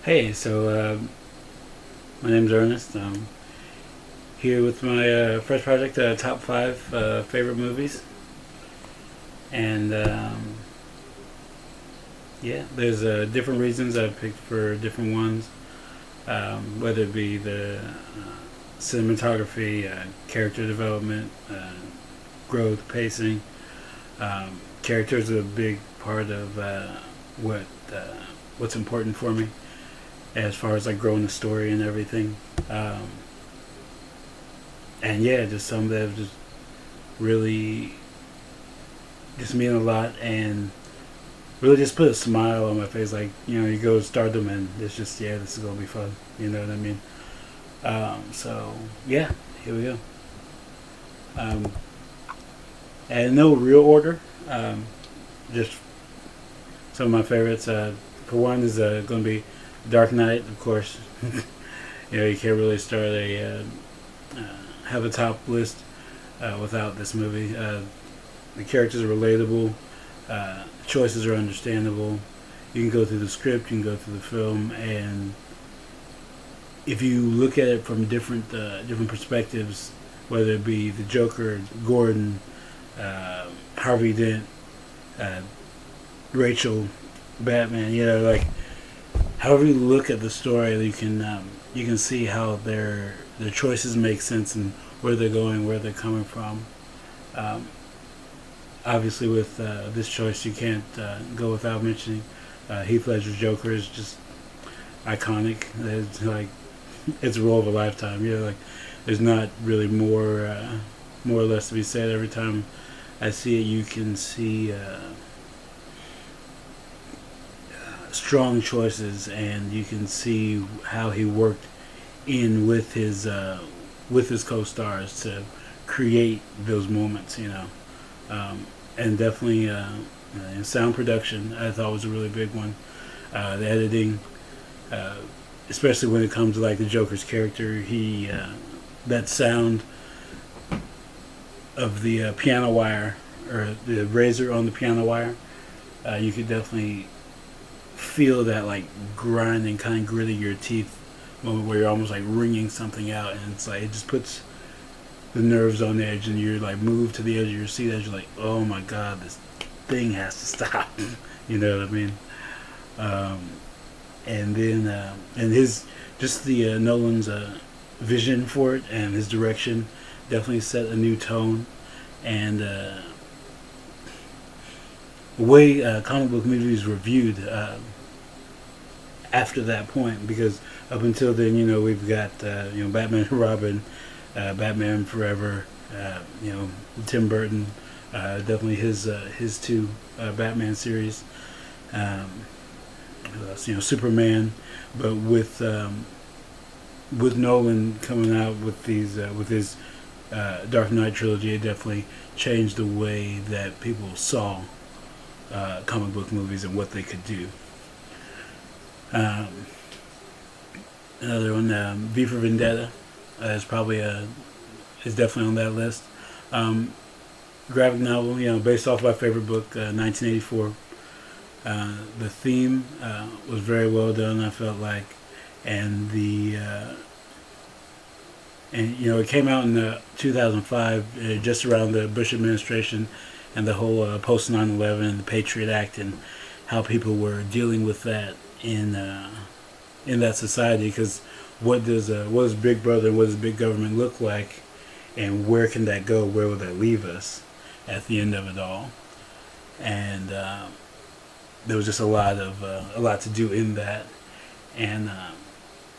Hey, my name's Ernest. I'm here with my fresh project, top five favorite movies, and yeah, there's different reasons I picked for different ones, whether it be the cinematography, character development, growth, pacing. Characters are a big part of what uh, what's important for me as far as like growing the story and everything. Um, and yeah, just some that have just really just mean a lot and really just put a smile on my face. Like, you go to stardom and it's just, yeah, this is gonna be fun. You know what I mean? So yeah, here we go. Um, and no real order. Just some of my favorites. For one is going to be Dark Knight, of course. You can't really start have a top list without this movie. The characters are relatable. Choices are understandable. You can go through the script, you can go through the film, and if you look at it from different perspectives, whether it be the Joker, Gordon, Harvey Dent, uh, Rachel, Batman, like however you look at the story, you can see how their choices make sense and where they're going, where they're coming from. Um, Obviously, with this choice, you can't go without mentioning Heath Ledger's Joker is just iconic. It's like it's a role of a lifetime. Like there's not really more or less to be said. Every time I see it, you can see strong choices, and you can see how he worked in with his co-stars to create those moments. And definitely sound production I thought was a really big one. The editing, uh, especially when it comes to like the Joker's character, he that sound of the piano wire or the razor on the piano wire, you could definitely feel that like grinding, kind of gritting your teeth moment where you're almost like wringing something out, and it's like it just puts the nerves on edge, and you're like moved to the edge of your seat as you're like, oh my god, this thing has to stop. You know what I mean? Um, and then and his just the Nolan's vision for it and his direction definitely set a new tone, and the way comic book movies were viewed after that point, because up until then, we've got Batman and Robin, Batman Forever, Tim Burton, definitely his two Batman series, um, Superman, but with Nolan coming out with these with his Dark Knight trilogy, it definitely changed the way that people saw comic book movies and what they could do. Um, Another one, V for Vendetta, is probably is definitely on that list. Um, Graphic novel, based off my favorite book, 1984. The theme was very well done. I felt like, and it came out in 2005, just around the Bush administration and the whole post 9/11 and the Patriot Act, and how people were dealing with that in that society. Because what does Big Brother and what does Big Government look like, and where can that go? Where will that leave us at the end of it all? And there was just a lot to do in that, and I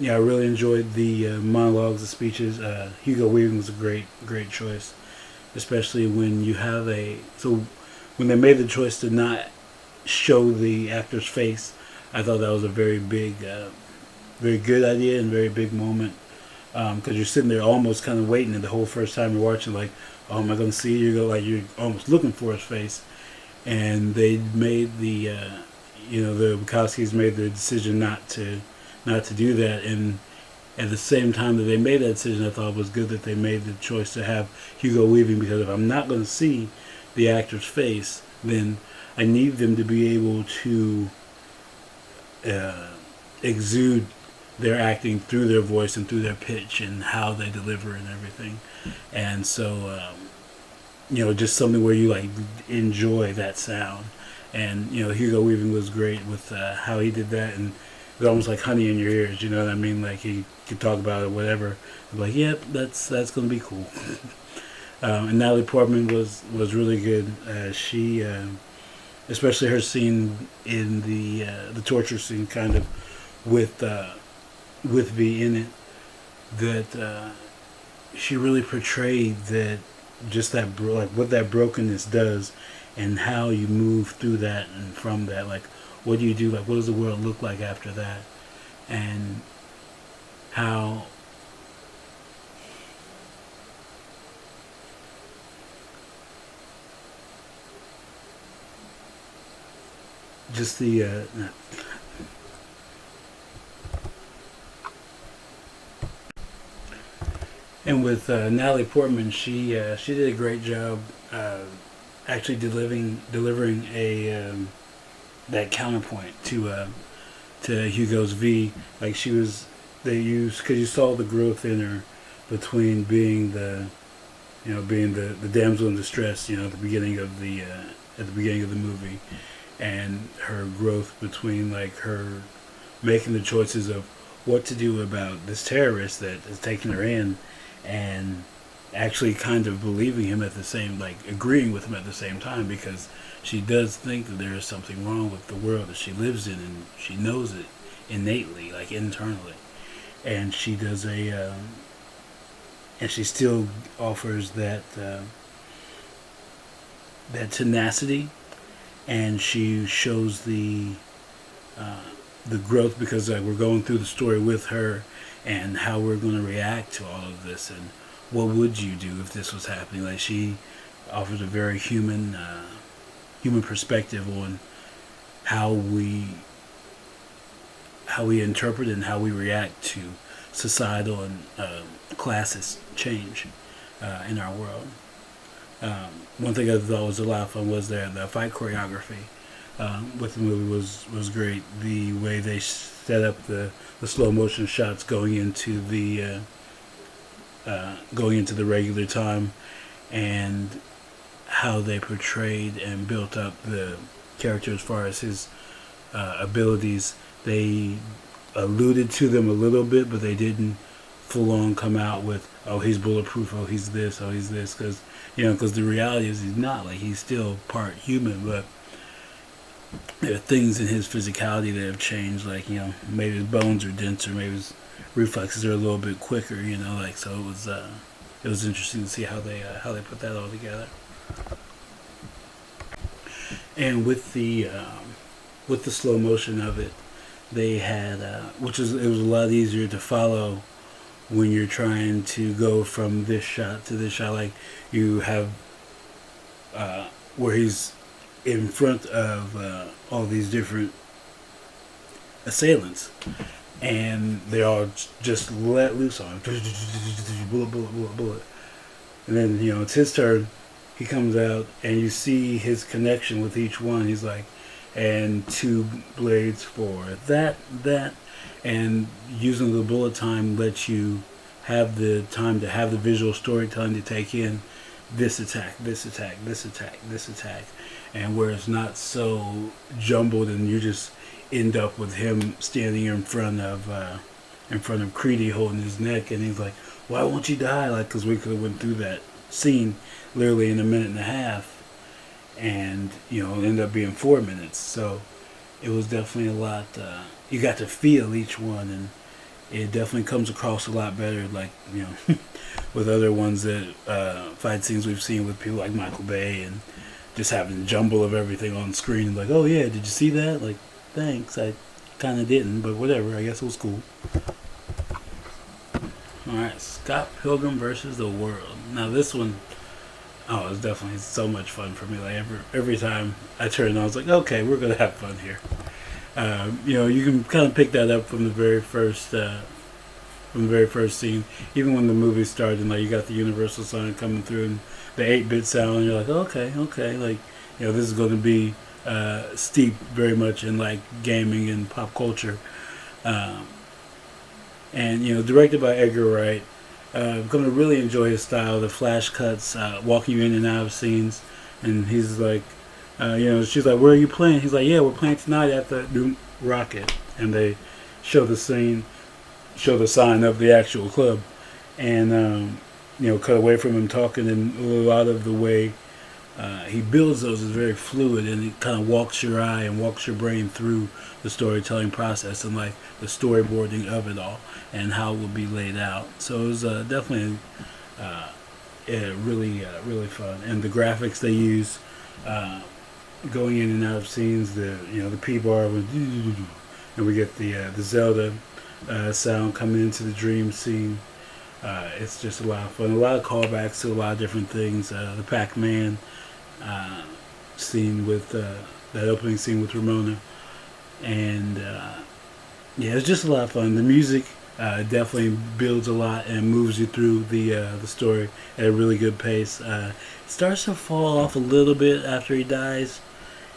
really enjoyed the monologues, the speeches. Hugo Weaving was a great choice, especially when you have when they made the choice to not show the actor's face. I thought that was a very big, very good idea and very big moment, because you're sitting there almost kind of waiting, and the whole first time you're watching, like, oh, am I going to see you? Go like you're almost looking for his face, and they made the Wachowskis made the decision not to do that, and at the same time that they made that decision, I thought it was good that they made the choice to have Hugo Weaving, because if I'm not going to see the actor's face, then I need them to be able to uh, exude their acting through their voice and through their pitch and how they deliver and everything. And so, just something where you like enjoy that sound. And Hugo Weaving was great with how he did that, and it was almost like honey in your ears. You know what I mean? Like he could talk about it, whatever. I'm like, yep, that's gonna be cool. And Natalie Portman was really good. She, especially her scene in the torture scene, kind of with V in it, that she really portrayed that, just that like what that brokenness does, and how you move through that and from that. Like, what do you do? Like, what does the world look like after that? And how just the and with Natalie Portman, she did a great job actually delivering a that counterpoint to Hugo's V. Like she was, they used, because you saw the growth in her between being the damsel in distress, at the beginning of the movie, and her growth between like her making the choices of what to do about this terrorist that is taking her in, and actually kind of believing him at the same, like agreeing with him at the same time, because she does think that there is something wrong with the world that she lives in, and she knows it innately, like internally, and she does and she still offers that tenacity, and she shows the growth, because we're going through the story with her and how we're going to react to all of this, and what would you do if this was happening. Like, she offers a very human perspective on how we interpret and how we react to societal and classist change in our world. One thing I thought was a lot of fun was the fight choreography with the movie was great. The way they set up the slow motion shots going into the regular time, and how they portrayed and built up the character as far as his abilities. They alluded to them a little bit, but they didn't full on come out with, oh, he's bulletproof, oh, he's this, because the reality is he's not. Like, he's still part human, but there are things in his physicality that have changed. Like, maybe his bones are denser, maybe his reflexes are a little bit quicker. So it was interesting to see how they put that all together. And with the slow motion of it, they had it was a lot easier to follow when you're trying to go from this shot to this shot. Like, you have where he's in front of all these different assailants, and they all just let loose on him. Bullet, bullet, bullet, bullet. And then, it's his turn. He comes out, and you see his connection with each one. He's like, and 2 blades for that, and using the bullet time lets you have the time to have the visual storytelling to take in this attack, this attack, this attack, this attack, and where it's not so jumbled, and you just end up with him standing in front of Creedy holding his neck, and he's like, "Why won't you die?" Like, because we could have went through that scene literally in a minute and a half, and it ended up being 4 minutes. So it was definitely a lot. You got to feel each one, and it definitely comes across a lot better. Like, with other ones that fight scenes we've seen with people like Michael Bay, and just having a jumble of everything on screen. Like, oh yeah, did you see that? Like, thanks, I kind of didn't, but whatever. I guess it was cool. All right, Scott Pilgrim versus the World. Now this one, it was definitely so much fun for me. Like, every time I turned on, I was like, okay, we're gonna have fun here. You can kind of pick that up from the very first scene. Even when the movie started, and like you got the Universal sign coming through and the 8-bit sound, and you're like, okay, like, this is going to be steeped very much in like gaming and pop culture. Um, and directed by Edgar Wright. I'm going to really enjoy his style, the flash cuts, walking you in and out of scenes. And he's like, she's like, "Where are you playing?" He's like, "Yeah, we're playing tonight at the New Rocket." And they show the scene, show the sign of the actual club, and cut away from him talking, and a lot of the way he builds those is very fluid, and it kind of walks your eye and walks your brain through the storytelling process and like the storyboarding of it all and how it will be laid out. So it was definitely really fun, and the graphics they use going in and out of scenes, the P bar, and we get the Zelda sound coming into the dream scene. It's just a lot of fun. A lot of callbacks to a lot of different things. The Pac-Man scene with that opening scene with Ramona, and it's just a lot of fun. The music definitely builds a lot and moves you through the story at a really good pace. It starts to fall off a little bit after he dies,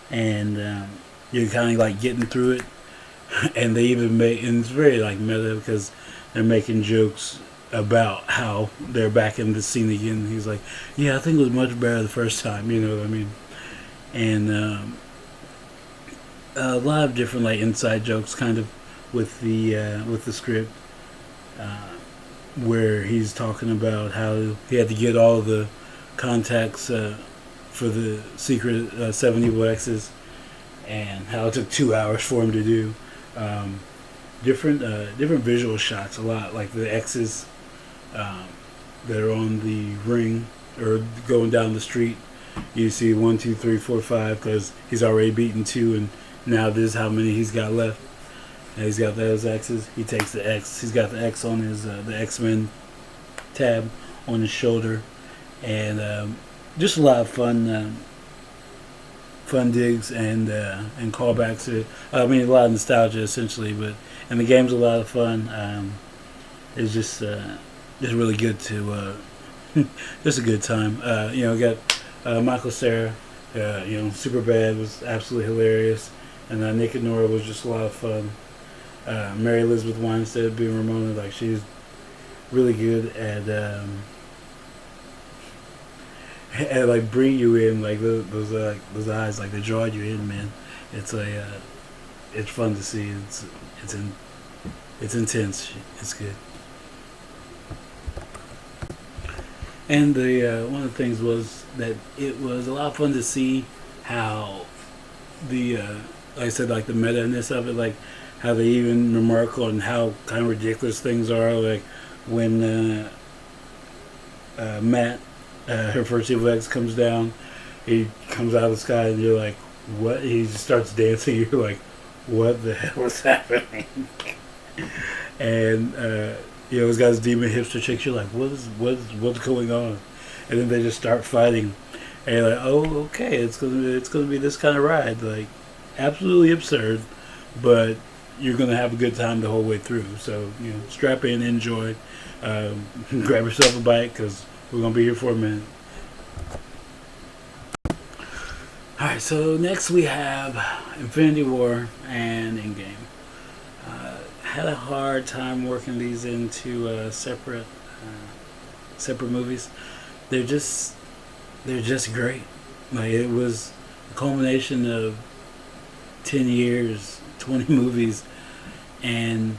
and you're kind of like getting through it. And they even and it's very like meta because they're making jokes about how they're back in the scene again. He's like, "Yeah, I think it was much better the first time." You know what I mean? And a lot of different like inside jokes, kind of with the script, where he's talking about how he had to get all the contacts for the secret 7 Evil X's, and how it took 2 hours for him to do. Different visual shots, a lot like the X's that are on the ring or going down the street. You see 1, 2, 3, 4, 5 because he's already beaten 2, and now this is how many he's got left. And he's got those X's. He takes the X. He's got the X on his the X-Men tab on his shoulder, and just a lot of fun digs and callbacks to. I mean, a lot of nostalgia essentially, and the game's a lot of fun. It's just really good to just a good time. Got Michael Cera. Superbad was absolutely hilarious, and Nick and Nora was just a lot of fun. Mary Elizabeth Winstead being Ramona, like she's really good at and like bring you in, like those eyes, like they draw you in, man. It's it's fun to see. It's intense. It's good. And the one of the things was that it was a lot of fun to see how the like I said, like the meta-ness of it, like how they even remark on how kind of ridiculous things are, like when Matt, her first evil X, comes down. He comes out of the sky, and you're like, "What?" He just starts dancing. You're like, "What the hell is happening?" And he's got his demon hipster chicks. You're like, "What's going on?" And then they just start fighting, and you're like, "Oh, okay, it's gonna be this kind of ride." Like, absolutely absurd, but you're gonna have a good time the whole way through. So strap in, enjoy, grab yourself a bite because we're gonna be here for a minute. Alright, so next we have Infinity War and Endgame. Had a hard time working these into separate movies. They're just great. Like, it was a culmination of 10 years, 20 movies, and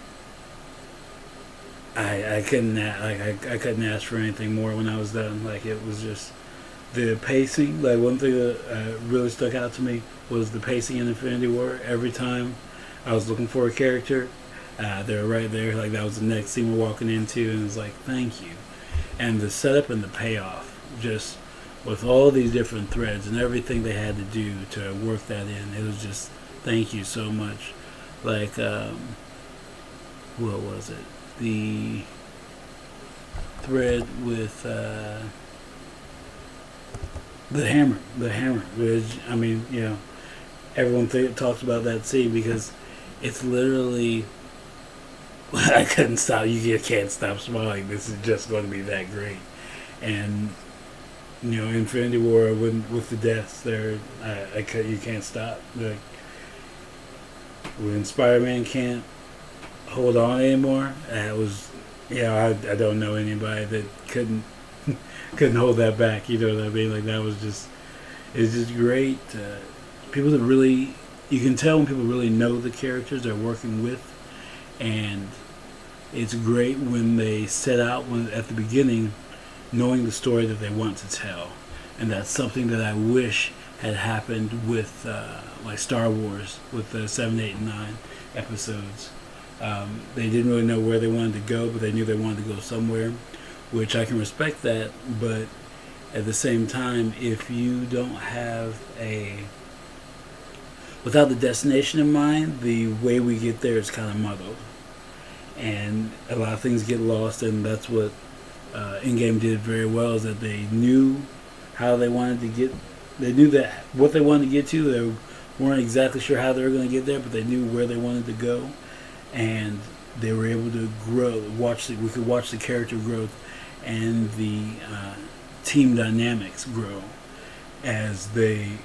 I couldn't I couldn't ask for anything more when I was done. Like, it was just the pacing. Like, one thing that really stuck out to me was the pacing in Infinity War. Every time I was looking for a character, they were right there. Like, that was the next scene we're walking into, and it was like, thank you. And the setup and the payoff, just with all these different threads and everything they had to do to work that in, it was just thank you so much. Like, what was it? The thread with the hammer, which, I mean, everyone talks about that scene because it's literally, I couldn't stop. You can't stop smiling. This is just going to be that great. And Infinity War with the deaths there, you can't stop. Like, when Spider-Man can't hold on anymore. It was, I don't know anybody that couldn't hold that back. You know what I mean? Like that was just, it's just great. People that really, you can tell when people really know the characters they're working with, and it's great when they set out at the beginning, knowing the story that they want to tell, and that's something that I wish had happened with like Star Wars with the 7, 8, and 9 episodes. They didn't really know where they wanted to go, but they knew they wanted to go somewhere, which I can respect that. But at the same time, if you don't have without the destination in mind, the way we get there is kind of muddled, and a lot of things get lost. And that's what Endgame did very well, is that they knew how they wanted to get. They knew that what they wanted to get to. They weren't exactly sure how they were going to get there, but they knew where they wanted to go, and they were able to grow. We could watch the character growth and the team dynamics grow as they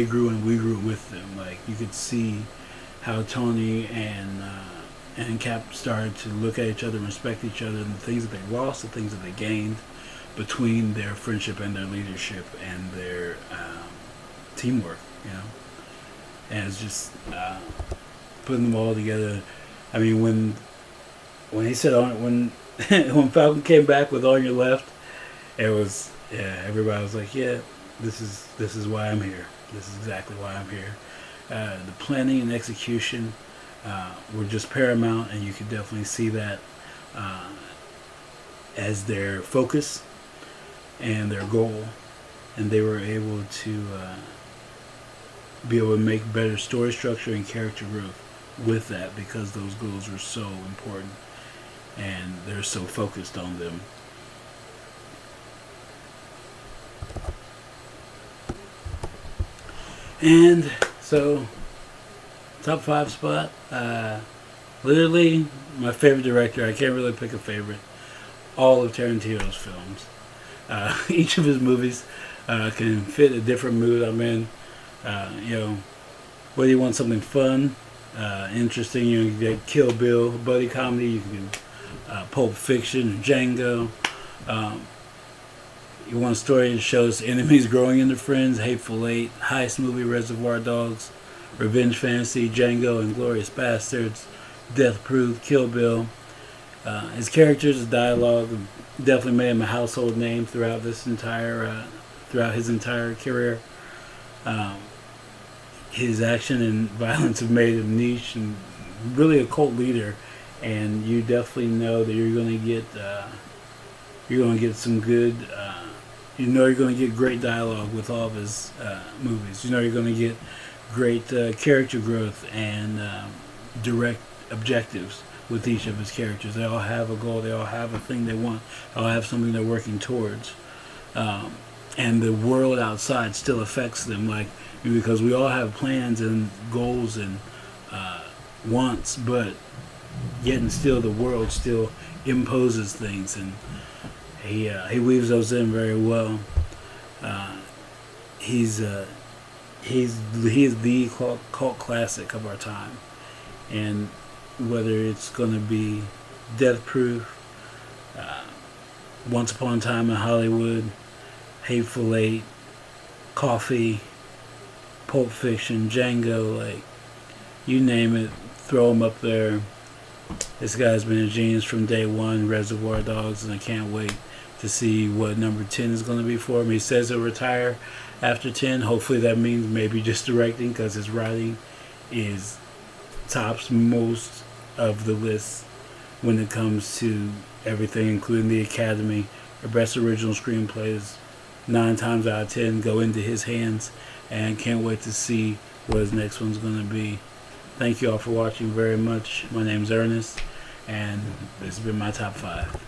grew and we grew with them. Like you could see how Tony and Cap started to look at each other and respect each other, and the things that they lost, the things that they gained between their friendship and their leadership and their teamwork, and it's just putting them all together. I mean, when he said when Falcon came back with "On Your Left," it was everybody was like, this is why I'm here. This is exactly why I'm here. The planning and execution were just paramount, and you could definitely see that as their focus and their goal, and they were able to be able to make better story structure and character growth with that, because those goals were so important and they're so focused on them. And so, top 5 spot, literally my favorite director. I can't really pick a favorite. All of Tarantino's films. Each of his movies can fit a different mood I'm in. Whether you want something fun, interesting, you get Kill Bill, buddy comedy, you can Pulp Fiction, Django. You want a story that shows enemies growing into friends, Hateful Eight, heist movie, Reservoir Dogs, revenge fantasy, Django, Inglourious Bastards, Death Proof, Kill Bill. His characters, his dialogue, definitely made him a household name throughout his entire career. His action and violence have made him niche and really a cult leader. And you definitely know that you're going to get some good. You're going to get great dialogue with all of his movies. You're going to get great character growth and direct objectives with each of his characters. They all have a goal. They all have a thing they want. They all have something they're working towards. And the world outside still affects them, because we all have plans and goals and wants, but yet and still the world still imposes things, and he weaves those in very well. He is the cult classic of our time, and whether it's going to be Death Proof, Once Upon a Time in Hollywood, Hateful Eight, Coffee, Pulp Fiction, Django, you name it, throw him up there. This guy's been a genius from day one, Reservoir Dogs, and I can't wait to see what number 10 is going to be for him. He says he'll retire after 10. Hopefully that means maybe just directing, because his writing is tops most of the list when it comes to everything, including the Academy. The best original screenplays 9 times out of 10 go into his hands, and can't wait to see what his next one's going to be. Thank you all for watching very much. My name's Ernest, and this has been my top 5.